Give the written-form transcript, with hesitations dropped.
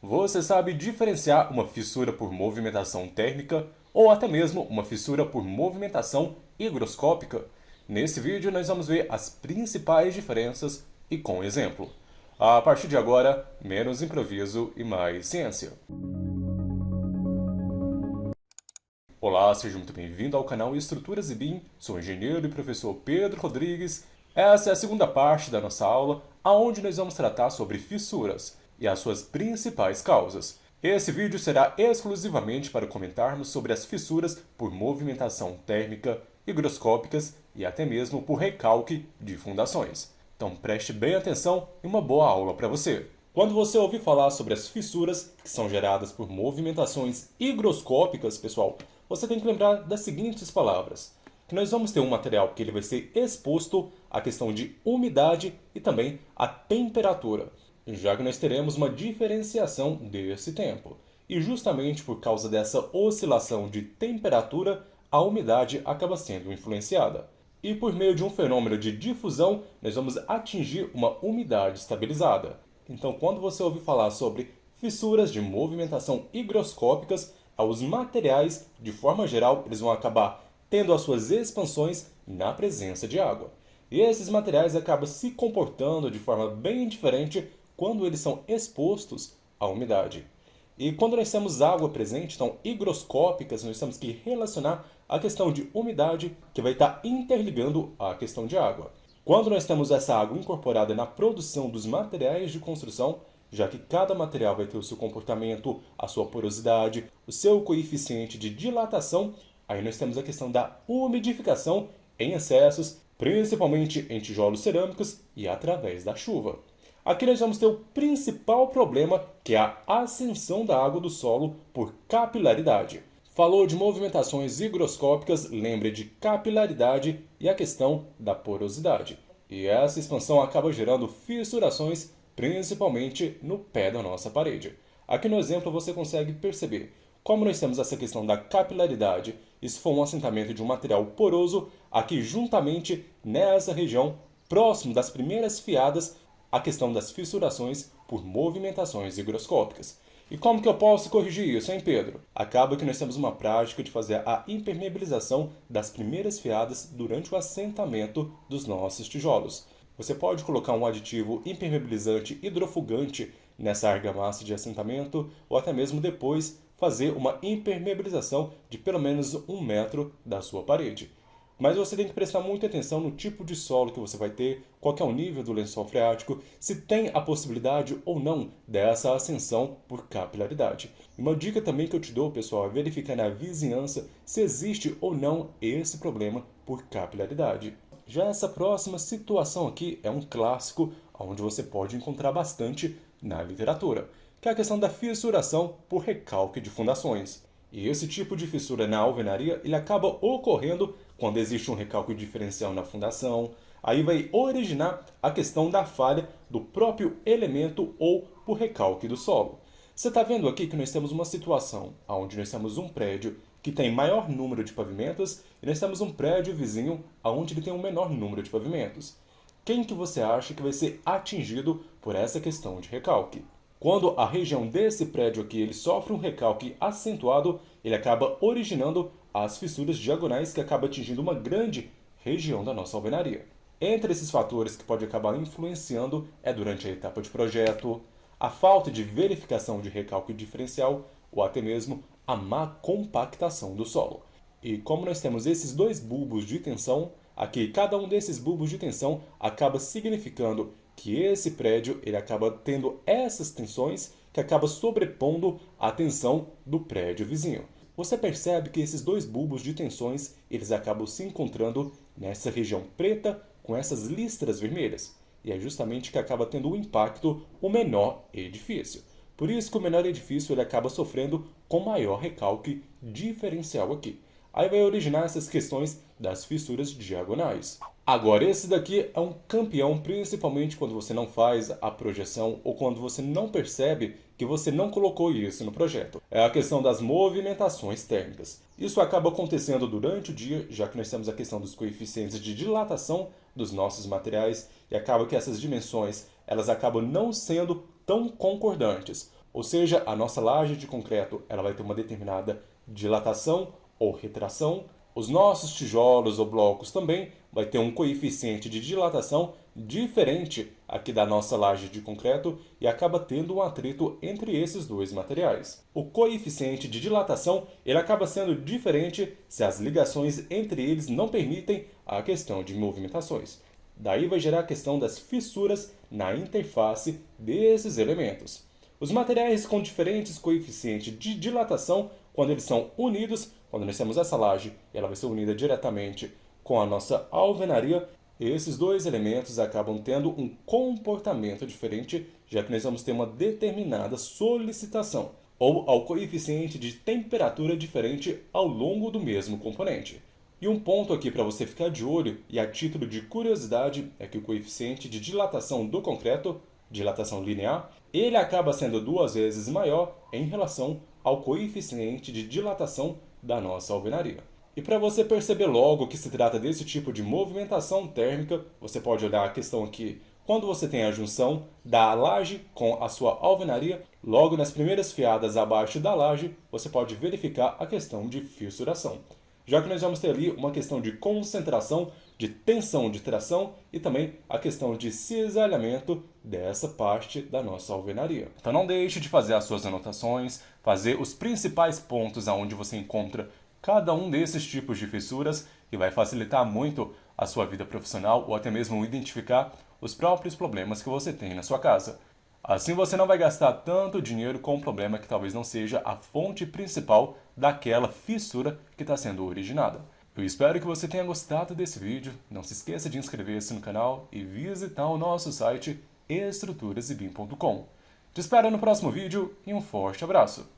Você sabe diferenciar uma fissura por movimentação térmica ou até mesmo uma fissura por movimentação higroscópica? Nesse vídeo nós vamos ver as principais diferenças e com exemplo. A partir de agora, menos improviso e mais ciência. Olá, seja muito bem-vindo ao canal Estruturas e BIM. Sou o engenheiro e professor Pedro Rodrigues. Essa é a segunda parte da nossa aula, onde nós vamos tratar sobre fissuras e as suas principais causas. Esse vídeo será exclusivamente para comentarmos sobre as fissuras por movimentação térmica, higroscópicas e até mesmo por recalque de fundações. Então preste bem atenção e uma boa aula para você. Quando você ouvir falar sobre as fissuras que são geradas por movimentações higroscópicas, pessoal, você tem que lembrar das seguintes palavras. Que nós vamos ter um material que ele vai ser exposto à questão de umidade e também à temperatura, já que nós teremos uma diferenciação desse tempo. E justamente por causa dessa oscilação de temperatura, a umidade acaba sendo influenciada. E por meio de um fenômeno de difusão, nós vamos atingir uma umidade estabilizada. Então, quando você ouvir falar sobre fissuras de movimentação higroscópicas, os materiais, de forma geral, eles vão acabar tendo as suas expansões na presença de água. E esses materiais acabam se comportando de forma bem diferente quando eles são expostos à umidade. E quando nós temos água presente, então higroscópicas, nós temos que relacionar a questão de umidade que vai estar interligando a questão de água. Quando nós temos essa água incorporada na produção dos materiais de construção, já que cada material vai ter o seu comportamento, a sua porosidade, o seu coeficiente de dilatação, aí nós temos a questão da umidificação em excessos, principalmente em tijolos cerâmicos e através da chuva. Aqui nós vamos ter o principal problema, que é a ascensão da água do solo por capilaridade. Falou de movimentações higroscópicas, lembre de capilaridade e a questão da porosidade. E essa expansão acaba gerando fissurações, principalmente no pé da nossa parede. Aqui no exemplo você consegue perceber como nós temos essa questão da capilaridade. Isso foi um assentamento de um material poroso, aqui juntamente nessa região, próximo das primeiras fiadas, a questão das fissurações por movimentações higroscópicas. E como que eu posso corrigir isso, hein, Pedro? Acaba que nós temos uma prática de fazer a impermeabilização das primeiras fiadas durante o assentamento dos nossos tijolos. Você pode colocar um aditivo impermeabilizante hidrofugante nessa argamassa de assentamento ou até mesmo depois fazer uma impermeabilização de pelo menos 1 metro da sua parede. Mas você tem que prestar muita atenção no tipo de solo que você vai ter, qual que é o nível do lençol freático, se tem a possibilidade ou não dessa ascensão por capilaridade. Uma dica também que eu te dou, pessoal, é verificar na vizinhança se existe ou não esse problema por capilaridade. Já essa próxima situação aqui é um clássico onde você pode encontrar bastante na literatura, que é a questão da fissuração por recalque de fundações. E esse tipo de fissura na alvenaria ele acaba ocorrendo quando existe um recalque diferencial na fundação. Aí vai originar a questão da falha do próprio elemento ou por recalque do solo. Você está vendo aqui que nós temos uma situação onde nós temos um prédio que tem maior número de pavimentos e nós temos um prédio vizinho onde ele tem um menor número de pavimentos. Quem que você acha que vai ser atingido por essa questão de recalque? Quando a região desse prédio aqui ele sofre um recalque acentuado, ele acaba originando as fissuras diagonais que acabam atingindo uma grande região da nossa alvenaria. Entre esses fatores que pode acabar influenciando é durante a etapa de projeto, a falta de verificação de recalque diferencial ou até mesmo a má compactação do solo. E como nós temos esses dois bulbos de tensão, aqui cada um desses bulbos de tensão acaba significando que esse prédio ele acaba tendo essas tensões que acaba sobrepondo a tensão do prédio vizinho. Você percebe que esses dois bulbos de tensões eles acabam se encontrando nessa região preta com essas listras vermelhas. E é justamente que acaba tendo o impacto o menor edifício. Por isso que o menor edifício ele acaba sofrendo com maior recalque diferencial aqui. Aí vai originar essas questões das fissuras diagonais. Agora, esse daqui é um campeão, principalmente quando você não faz a projeção ou quando você não percebe que você não colocou isso no projeto. É a questão das movimentações térmicas. Isso acaba acontecendo durante o dia, já que nós temos a questão dos coeficientes de dilatação dos nossos materiais e acaba que essas dimensões elas acabam não sendo tão concordantes. Ou seja, a nossa laje de concreto ela vai ter uma determinada dilatação ou retração. Os nossos tijolos ou blocos também vai ter um coeficiente de dilatação diferente aqui da nossa laje de concreto e acaba tendo um atrito entre esses dois materiais. O coeficiente de dilatação ele acaba sendo diferente se as ligações entre eles não permitem a questão de movimentações. Daí vai gerar a questão das fissuras na interface desses elementos. Os materiais com diferentes coeficientes de dilatação, quando eles são unidos, quando nós temos essa laje, ela vai ser unida diretamente com a nossa alvenaria, esses dois elementos acabam tendo um comportamento diferente, já que nós vamos ter uma determinada solicitação, ou ao coeficiente de temperatura diferente ao longo do mesmo componente. E um ponto aqui para você ficar de olho, e a título de curiosidade, é que o coeficiente de dilatação do concreto, dilatação linear, ele acaba sendo 2 vezes maior em relação ao coeficiente de dilatação da nossa alvenaria. E para você perceber logo que se trata desse tipo de movimentação térmica, você pode olhar a questão aqui. Quando você tem a junção da laje com a sua alvenaria, logo nas primeiras fiadas abaixo da laje, você pode verificar a questão de fissuração. Já que nós vamos ter ali uma questão de concentração, de tensão de tração e também a questão de cisalhamento dessa parte da nossa alvenaria. Então não deixe de fazer as suas anotações, fazer os principais pontos aonde você encontra cada um desses tipos de fissuras, que vai facilitar muito a sua vida profissional ou até mesmo identificar os próprios problemas que você tem na sua casa. Assim você não vai gastar tanto dinheiro com um problema que talvez não seja a fonte principal daquela fissura que está sendo originada. Eu espero que você tenha gostado desse vídeo. Não se esqueça de inscrever-se no canal e visitar o nosso site estruturasebim.com. Te espero no próximo vídeo e um forte abraço!